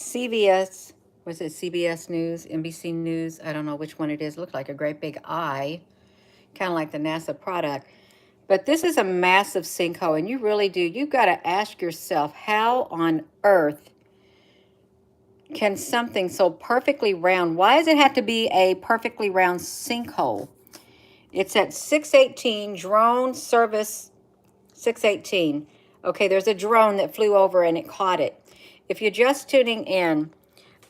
CBS, was it CBS News, NBC News? I don't know which one it is. It looked like a great big eye, kind of like the NASA product. But this is a massive sinkhole, and you really do. You've got to ask yourself, how on earth can something so perfectly round, why does it have to be a perfectly round sinkhole? It's at 618 drone service 618. Okay, there's a drone that flew over and it caught it. If you're just tuning in,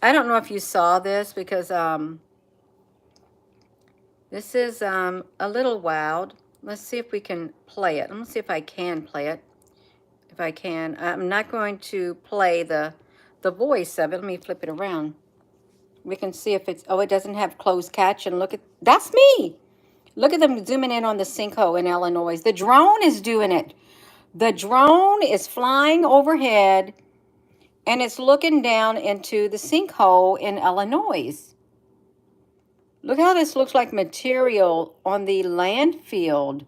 I don't know if you saw this because this is a little wild. Let's see if we can play it. Let me see if I can play it. If I can. I'm not going to play the voice of it. Let me flip it around. We can see if it's, oh, it doesn't have closed caption. Look at, that's me. Look at them zooming in on the sinkhole in Illinois. The drone is doing it. The drone is flying overhead and it's looking down into the sinkhole in Illinois. Look how this looks like material on the landfill.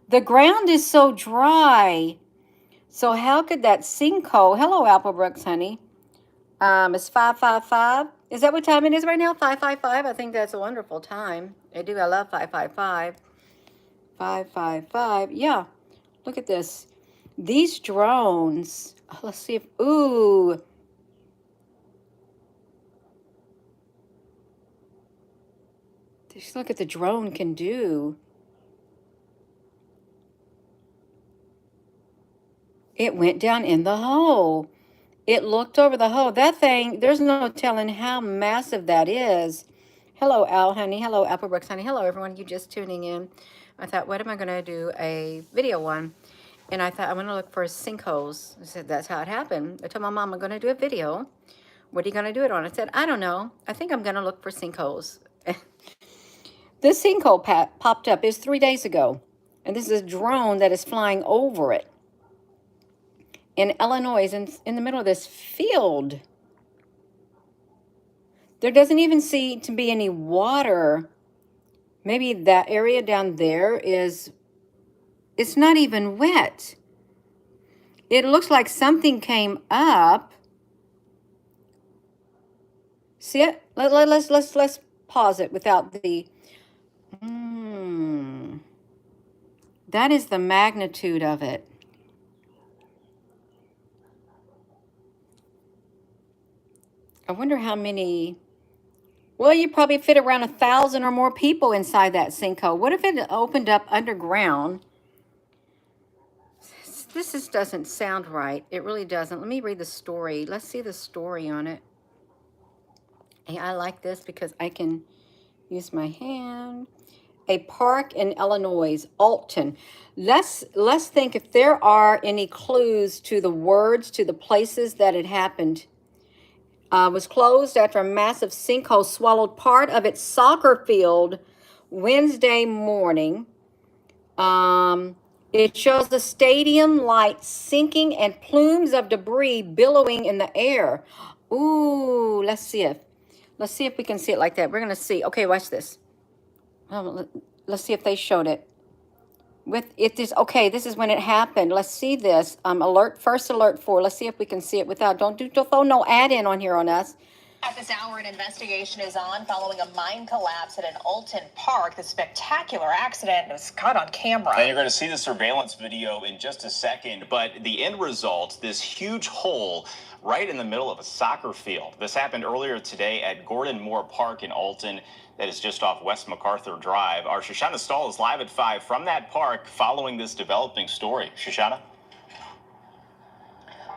The ground is so dry. So how could that sinkhole, hello Applebrooks, honey. It's 555. Is that what time it is right now? 555. I think that's a wonderful time. I do. I love 555. 555. Yeah. Look at this. These drones. Let's see if. Ooh. Just look at the drone can do. It went down in the hole. It looked over the hole. That thing, there's no telling how massive that is. Hello, Al, honey. Hello, Applebrooks, honey. Hello, everyone. You just tuning in. I thought, what am I going to do a video on? And I thought, I'm going to look for sinkholes. I said, that's how it happened. I told my mom, I'm going to do a video. What are you going to do it on? I said, I don't know. I think I'm going to look for sinkholes. This sinkhole popped up. It was 3 days ago. And this is a drone that is flying over it. In Illinois, in the middle of this field. There doesn't even seem to be any water. Maybe that area down there is, it's not even wet. It looks like something came up. See it? Let's pause it without the, that is the magnitude of it. I wonder how many, well, you probably fit around 1,000 or more people inside that sinkhole. What if it opened up underground? This just doesn't sound right. It really doesn't. Let me read the story. Let's see the story on it. Hey, I like this because I can use my hand. A park in Illinois, Alton. Let's think if there are any clues to the words, to the places that it happened. Was closed after a massive sinkhole swallowed part of its soccer field Wednesday morning. It shows the stadium lights sinking and plumes of debris billowing in the air. Ooh, let's see if we can see it like that. We're gonna see. Okay, watch this. Let's see if they showed it. With it is okay. This is when it happened. Let's see this. First alert 4. Let's see if we can see it without. Don't throw no ad in on here on us. At this hour, an investigation is on following a mine collapse at an Alton park. The spectacular accident was caught on camera. And you're going to see the surveillance video in just a second. But the end result, this huge hole right in the middle of a soccer field. This happened earlier today at Gordon Moore Park in Alton. That is just off West MacArthur Drive. Our Shoshana Stahl is live at 5 from that park following this developing story. Shoshana?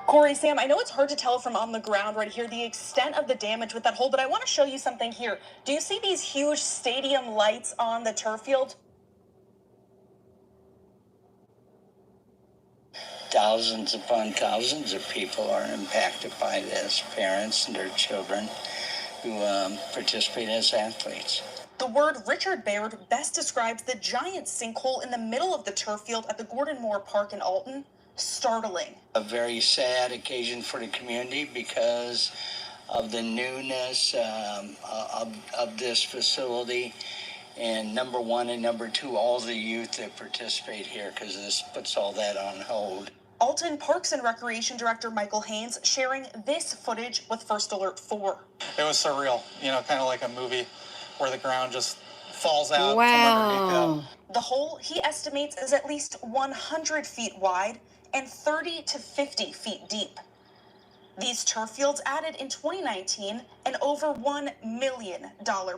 Corey, Sam, I know it's hard to tell from on the ground right here the extent of the damage with that hole, but I want to show you something here. Do you see these huge stadium lights on the turf field? Thousands upon thousands of people are impacted by this, parents and their children who participate as athletes. The word Richard Baird best describes the giant sinkhole in the middle of the turf field at the Gordon Moore Park in Alton. Startling. A very sad occasion for the community because of the newness of this facility. And number one and number two, all the youth that participate here, because this puts all that on hold. Alton Parks and Recreation Director Michael Haynes sharing this footage with First Alert 4. It was surreal, kind of like a movie where the ground just falls out from Wow. underneath. The hole, he estimates, is at least 100 feet wide and 30 to 50 feet deep. These turf fields added in 2019 an over $1 million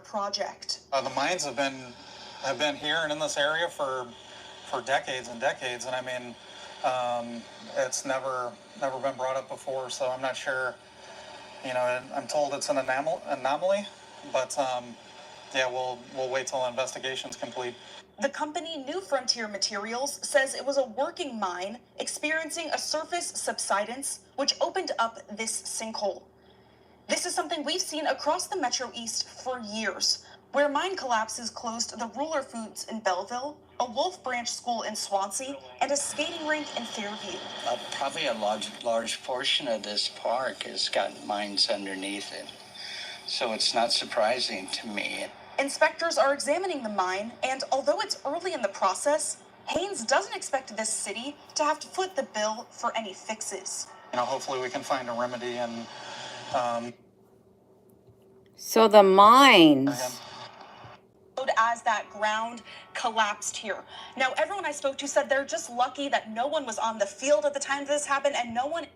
project. The mines have been here and in this area for decades and decades, and I mean, it's never been brought up before, so I'm not sure. I'm told it's an anomaly, but yeah, we'll wait till the investigation's complete. The company New Frontier Materials says it was a working mine experiencing a surface subsidence, which opened up this sinkhole. This is something we've seen across the Metro East for years, where mine collapses closed the Ruler Foods in Belleville, a Wolf Branch school in Swansea, and a skating rink in Fairview. Probably a large portion of this park has got mines underneath it, so it's not surprising to me. Inspectors are examining the mine, and although it's early in the process, Haynes doesn't expect this city to have to foot the bill for any fixes. Hopefully we can find a remedy and. So the mines. As that ground collapsed here. Now, everyone I spoke to said they're just lucky that no one was on the field at the time this happened, and no one.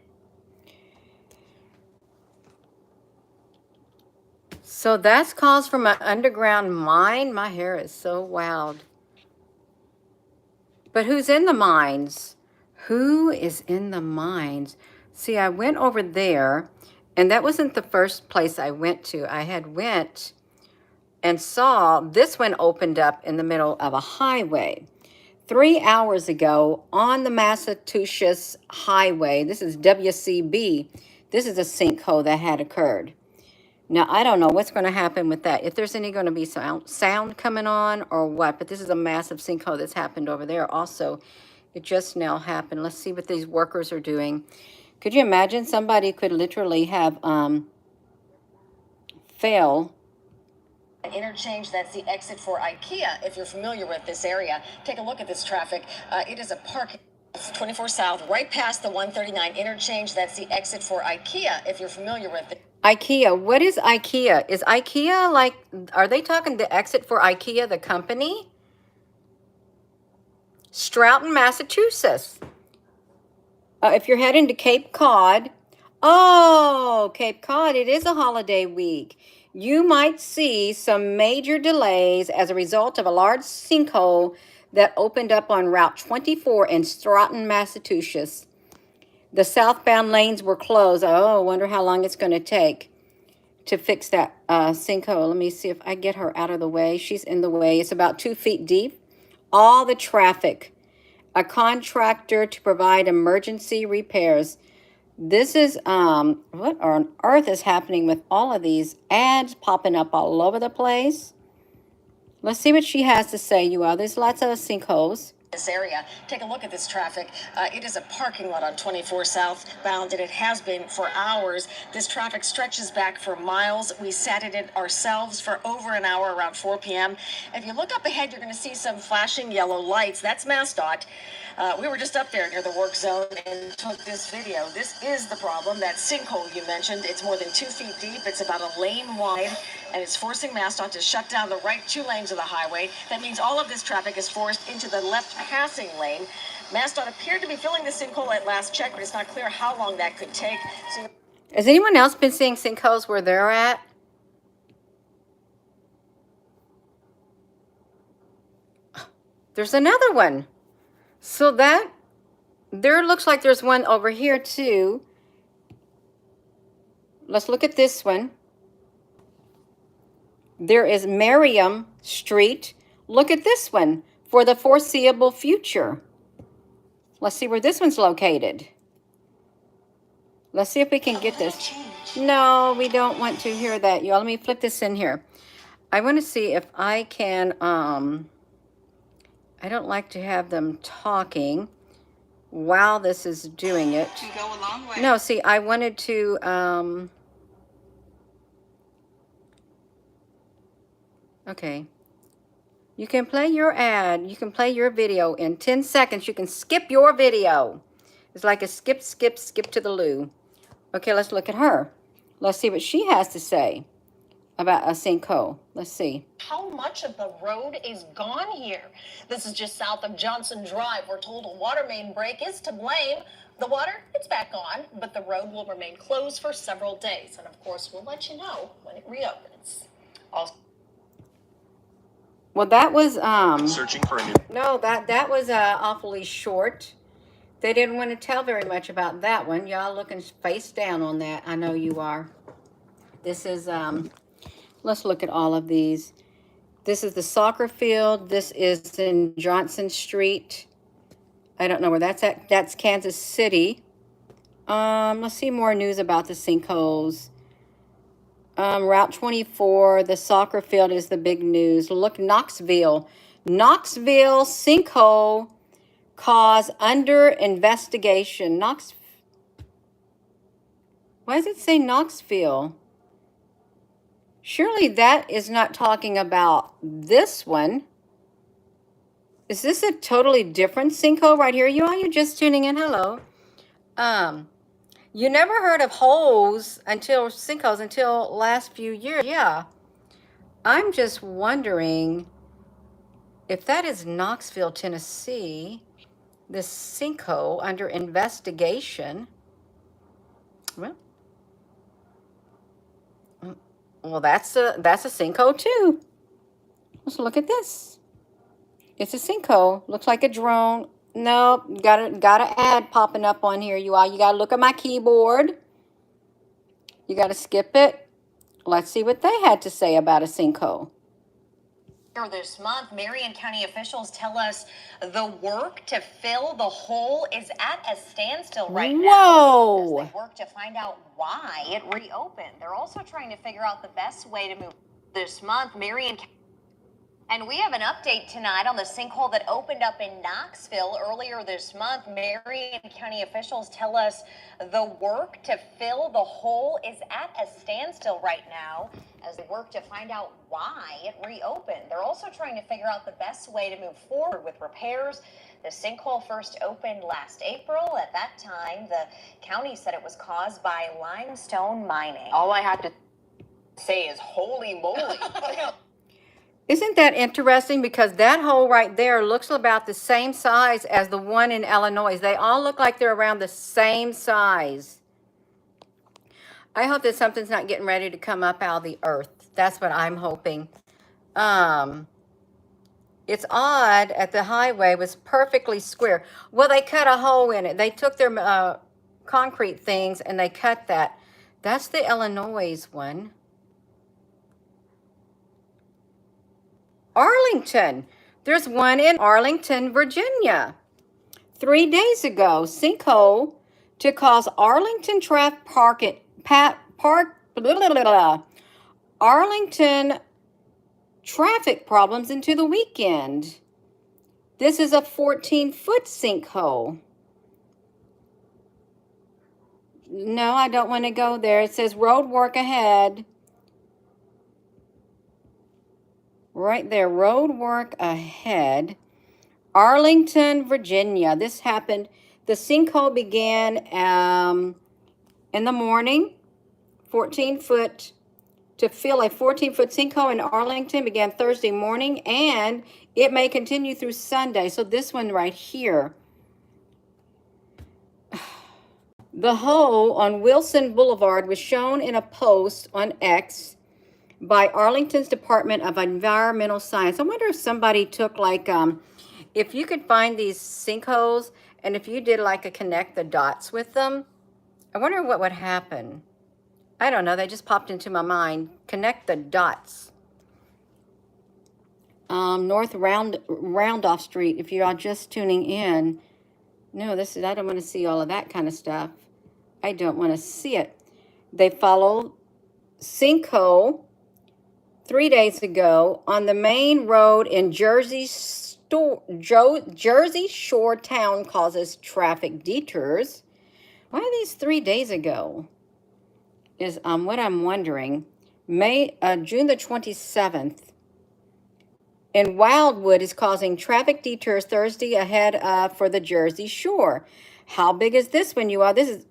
So that's caused from an underground mine? My hair is so wild. But who's in the mines? Who is in the mines? See, I went over there, and that wasn't the first place I went to. I had went and saw this one opened up in the middle of a highway. 3 hours ago on the Massachusetts highway, this is WCB, this is a sinkhole that had occurred. Now, I don't know what's going to happen with that. If there's any going to be sound coming on or what, but this is a massive sinkhole that's happened over there also. It just now happened. Let's see what these workers are doing. Could you imagine somebody could literally have fail? Interchange, that's the exit for IKEA. If you're familiar with this area, take a look at this traffic. It is a park 24 South, right past the 139 interchange. That's the exit for IKEA. If you're familiar with it. IKEA. What is IKEA? Is IKEA like, are they talking the exit for IKEA, the company? Stroughton, Massachusetts. If you're heading to Cape Cod, oh, Cape Cod, it is a holiday week. You might see some major delays as a result of a large sinkhole that opened up on Route 24 in Stroughton, Massachusetts. The southbound lanes were closed. Oh, I wonder how long it's going to take to fix that sinkhole. Let me see if I get her out of the way. She's in the way. It's about 2 feet deep. All the traffic. A contractor to provide emergency repairs. This is, what on earth is happening with all of these ads popping up all over the place? Let's see what she has to say, you all. There's lots of sinkholes. This area. Take a look at this traffic. It is a parking lot on 24 southbound, and it has been for hours. This traffic stretches back for miles. We sat in it ourselves for over an hour around 4 p.m. If you look up ahead, you're going to see some flashing yellow lights. That's MassDOT. We were just up there near the work zone and took this video. This is the problem, that sinkhole you mentioned. It's more than 2 feet deep. It's about a lane wide, and it's forcing MassDOT to shut down the right 2 lanes of the highway. That means all of this traffic is forced into the left passing lane. MassDOT appeared to be filling the sinkhole at last check, but it's not clear how long that could take. So has anyone else been seeing sinkholes where they're at? There's another one. So that, there looks like there's one over here too. Let's look at this one. There is Merriam Street. Look at this one for the foreseeable future. Let's see where this one's located. Let's see if we can get this. No, we don't want to hear that, y'all. Let me flip this in here. I want to see if I can, I don't like to have them talking while this is doing it. Can go a long way. No, see, I wanted to, okay. You can play your ad. You can play your video in 10 seconds. You can skip your video. It's like a skip, skip, skip to the loo. Okay, let's look at her. Let's see what she has to say about a sinkhole. Let's see. How much of the road is gone here? This is just south of Johnson Drive. We're told a water main break is to blame. The water, it's back on, but the road will remain closed for several days. And of course, we'll let you know when it reopens. Also, well, that was Searching for a new. no, that was awfully short. They didn't want to tell very much about that one. Y'all looking face down on that. I know you are. This is let's look at all of these. This is the soccer field. This is in Johnson Street. I don't know where that's at. That's Kansas City. Let's see more news about the sinkholes. Route 24, the soccer field is the big news. Look, Knoxville. Knoxville sinkhole cause under investigation. Why does it say Knoxville? Surely that is not talking about this one. Is this a totally different sinkhole right here? You're just tuning in. Hello. You never heard of sinkholes until last few years. Yeah. I'm just wondering if that is Knoxville, Tennessee, this sinkhole under investigation. Well, that's a sinkhole too. Let's look at this. It's a sinkhole. Looks like a drone. Nope, got an ad popping up on here. You gotta look at my keyboard. You gotta skip it. Let's see what they had to say about a sinkhole. this month, Marion County officials tell us the work to fill the hole is at a standstill right now. Whoa! As they work to find out why it reopened. They're also trying to figure out the best way to move this month. And we have an update tonight on the sinkhole that opened up in Knoxville earlier this month. Marion County officials tell us the work to fill the hole is at a standstill right now as they work to find out why it reopened. They're also trying to figure out the best way to move forward with repairs. The sinkhole first opened last April. At that time, the county said it was caused by limestone mining. All I have to say is holy moly. Isn't that interesting? Because that hole right there looks about the same size as the one in Illinois. They all look like they're around the same size. I hope that something's not getting ready to come up out of the earth. That's what I'm hoping. It's odd at the highway was perfectly square. Well, they cut a hole in it. They took their concrete things and they cut that. That's the Illinois one. Arlington. There's one in Arlington, Virginia. 3 days ago, sinkhole to cause Arlington Arlington traffic problems into the weekend. This is a 14-foot sinkhole. No, I don't want to go there. It says road work ahead. Right there, road work ahead. Arlington, Virginia. This happened, the sinkhole began in the morning. 14-foot, to fill a 14-foot sinkhole in Arlington began Thursday morning, and it may continue through Sunday. So this one right here. The hole on Wilson Boulevard was shown in a post on X by Arlington's Department of Environmental Science. I wonder if somebody took like, if you could find these sinkholes and if you did like a connect the dots with them, I wonder what would happen. I don't know, they just popped into my mind. Connect the dots. North Roundoff Street, if you are just tuning in. No, I don't want to see all of that kind of stuff. I don't want to see it. They follow sinkhole 3 days ago on the main road in Jersey Shore town causes traffic detours. Why are these 3 days ago? Is what I'm wondering. June the 27th. In Wildwood is causing traffic detours Thursday ahead for the Jersey Shore. How big is this one, you all? This is,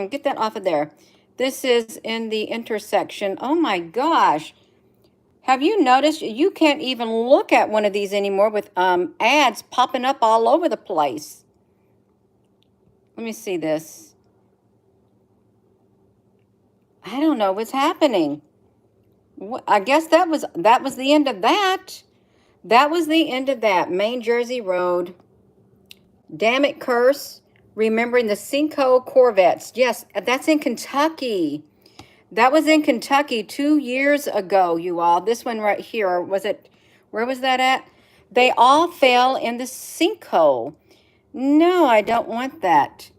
get that off of there. This is in the intersection. Oh my gosh. Have you noticed you can't even look at one of these anymore with ads popping up all over the place? Let me see this. I don't know what's happening. I guess that was the end of that. That was the end of that. Main Jersey Road. Damn it, curse. Remembering the Sinkhole Corvettes. Yes, that's in Kentucky. That was in Kentucky 2 years ago, you all. This one right here, was it, where was that at? They all fell in the sinkhole. No, I don't want that.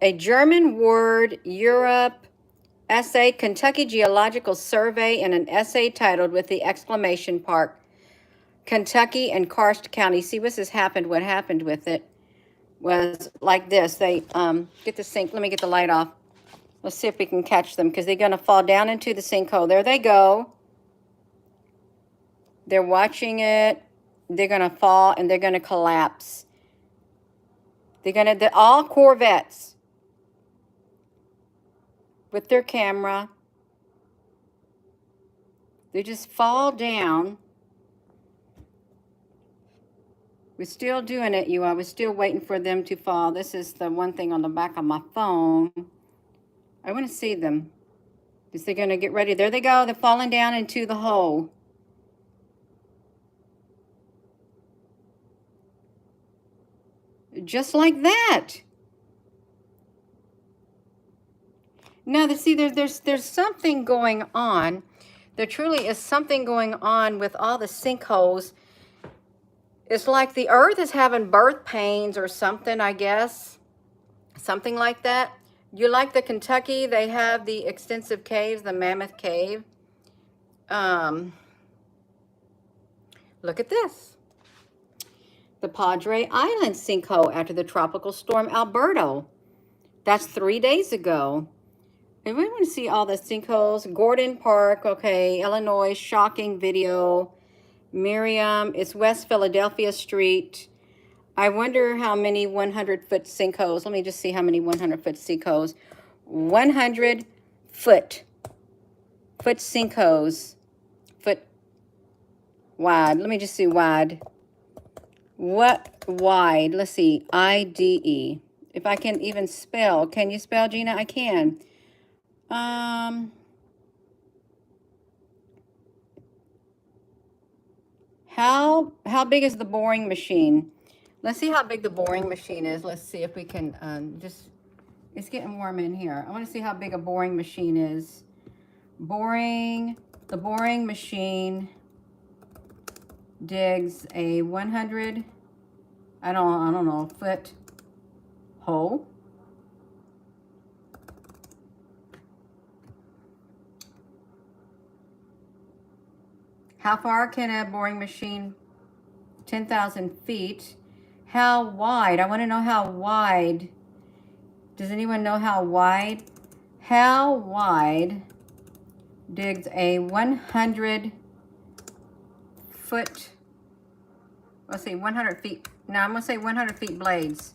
A German word, Europe, essay, Kentucky Geological Survey, and an essay titled with the exclamation mark, Kentucky and Karst County. See, what has happened, what happened with it was like this. They, get the sink, let me get the light off. Let's see if we can catch them because they're going to fall down into the sinkhole. There they go. They're watching it. They're going to fall and they're going to collapse. They're all Corvettes with their camera. They just fall down. We're still doing it, you all. We're still waiting for them to fall. This is the one thing on the back of my phone. I want to see them. Is they going to get ready? There they go. They're falling down into the hole. Just like that. Now, see, there's something going on. There truly is something going on with all the sinkholes. It's like the earth is having birth pains or something, I guess. Something like that. You like the Kentucky, they have the extensive caves, the Mammoth Cave. Look at this. The Padre Island sinkhole after the tropical storm Alberto. That's 3 days ago. And we want to see all the sinkholes. Gordon Park, okay, Illinois, shocking video. Miriam, it's West Philadelphia Street. I wonder how many 100-foot sinkholes. Let me just see how many 100-foot sinkholes. 100-foot sinkholes. Foot wide. Let me just see wide. What wide? Let's see. IDE. If I can even spell. Can you spell, Gina? I can. How big is the boring machine? Let's see how big the boring machine is. Let's see if we can it's getting warm in here. I want to see how big a boring machine is. The boring machine digs a 100, I don't know, foot hole. How far can a boring machine? 10,000 feet. How wide? I want to know how wide. Does anyone know how wide? How wide digs a 100-foot, let's see, 100 feet. No, I'm going to say 100 feet blades.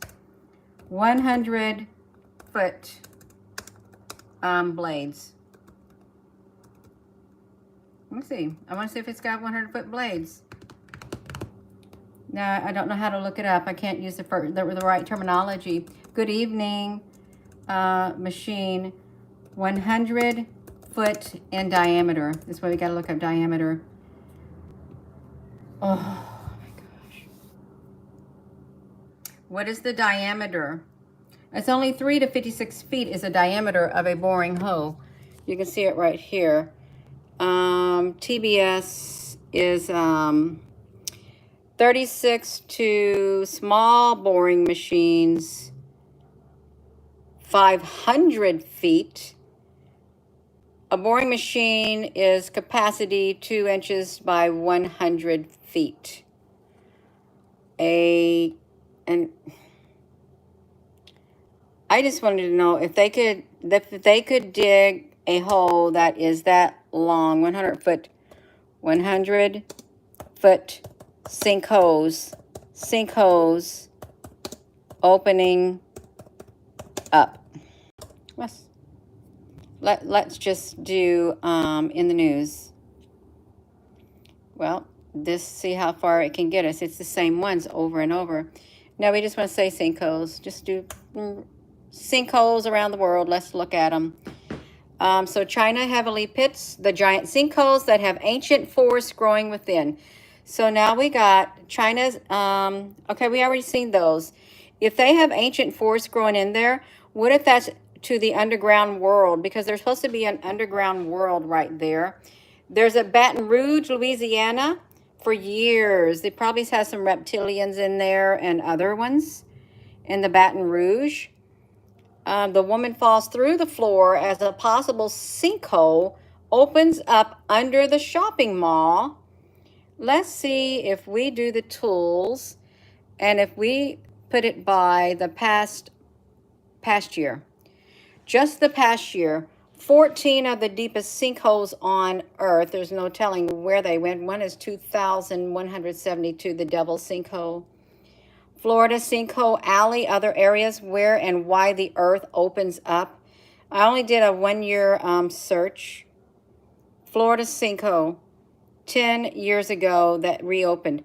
100-foot blades. Let me see. I want to see if it's got 100-foot blades. Now, I don't know how to look it up. I can't use the right terminology. Good evening, machine. 100 foot in diameter. That's why we got to look up diameter. Oh my gosh. What is the diameter? It's only 3 to 56 feet is the diameter of a boring hole. You can see it right here. TBS is 36 to small boring machines, 500 feet. A boring machine is capacity 2 inches by 100 feet. And I just wanted to know if they could dig a hole that is that long, 100 foot sinkholes, opening up. Let's just do in the news. Well, see how far it can get us. It's the same ones over and over. Now we just want to say sinkholes. Just do sinkholes around the world. Let's look at them. So China heavily pits the giant sinkholes that have ancient forests growing within. So now we got China's, okay, we already seen those. If they have ancient forests growing in there, what if that's to the underground world? Because there's supposed to be an underground world right there. There's a Baton Rouge, Louisiana, for years. They probably has some reptilians in there and other ones in the Baton Rouge. The woman falls through the floor as a possible sinkhole opens up under the shopping mall. Let's see if we do the tools and if we put it by the past year. Just the past year, 14 of the deepest sinkholes on Earth. There's no telling where they went. One is 2,172, the Devil Sinkhole. Florida Sinkhole Alley, other areas where and why the Earth opens up. I only did a 1 year search. Florida Sinkhole, 10 years ago that reopened.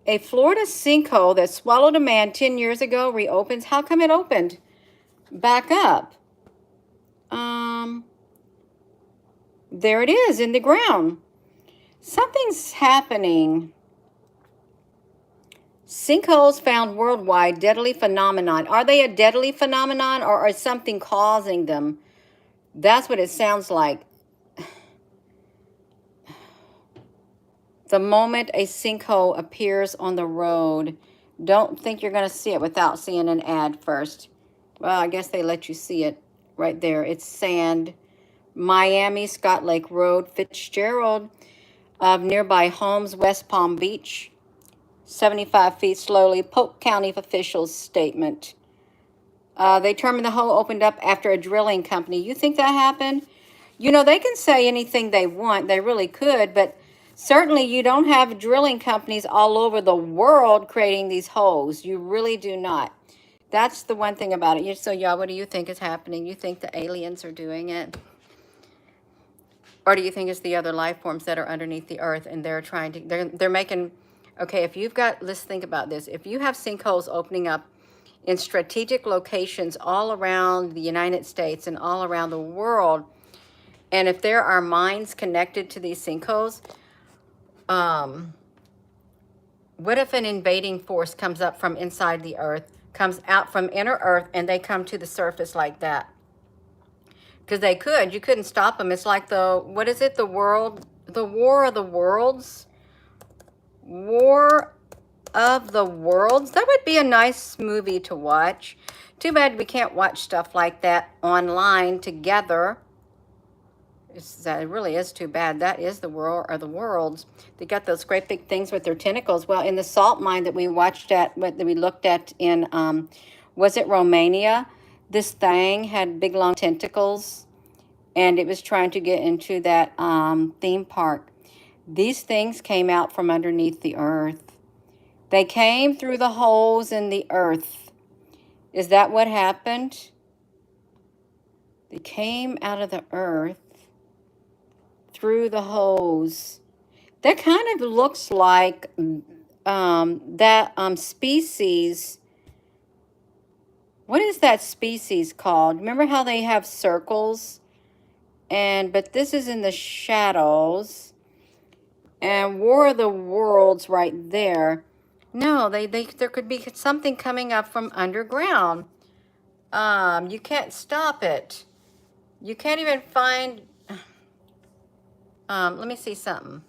A Florida sinkhole that swallowed a man 10 years ago reopens. How come it opened back up? There it is in the ground. Something's happening. Sinkholes found worldwide, deadly phenomenon. Are they a deadly phenomenon or is something causing them? That's what it sounds like. The moment a sinkhole appears on the road, don't think you're going to see it without seeing an ad first. Well, I guess they let you see it right there. It's sand. Miami, Scott Lake Road, Fitzgerald of nearby homes, West Palm Beach. 75 feet slowly. Polk County officials statement. They determined the hole opened up after a drilling company. You think that happened? You know, they can say anything they want. They really could, but certainly you don't have drilling companies all over the world creating these holes. You really do not. That's the one thing about it. So, y'all, what do you think is happening? You think the aliens are doing it? Or do you think it's the other life forms that are underneath the earth and they're trying to, they're making, okay, if you've got, let's think about this. If you have sinkholes opening up in strategic locations all around the United States and all around the world, and if there are mines connected to these sinkholes, what if an invading force comes up from inside the earth, comes out from inner earth, and they come to the surface like that? Because they could. You couldn't stop them. It's like what is it? The War of the Worlds? War of the Worlds? That would be a nice movie to watch. Too bad we can't watch stuff like that online together. It really is too bad. That is the War of the Worlds. They got those great big things with their tentacles. Well, in the salt mine that we looked at in, was it Romania? This thing had big long tentacles and it was trying to get into that theme park. These things came out from underneath the earth. They came through the holes in the earth. Is that what happened? They came out of the earth through the holes. That kind of looks like that species. What is that species called? Remember how they have circles? But this is in the shadows. And War of the Worlds right there. No, there could be something coming up from underground. You can't stop it. You can't even find... let me see something.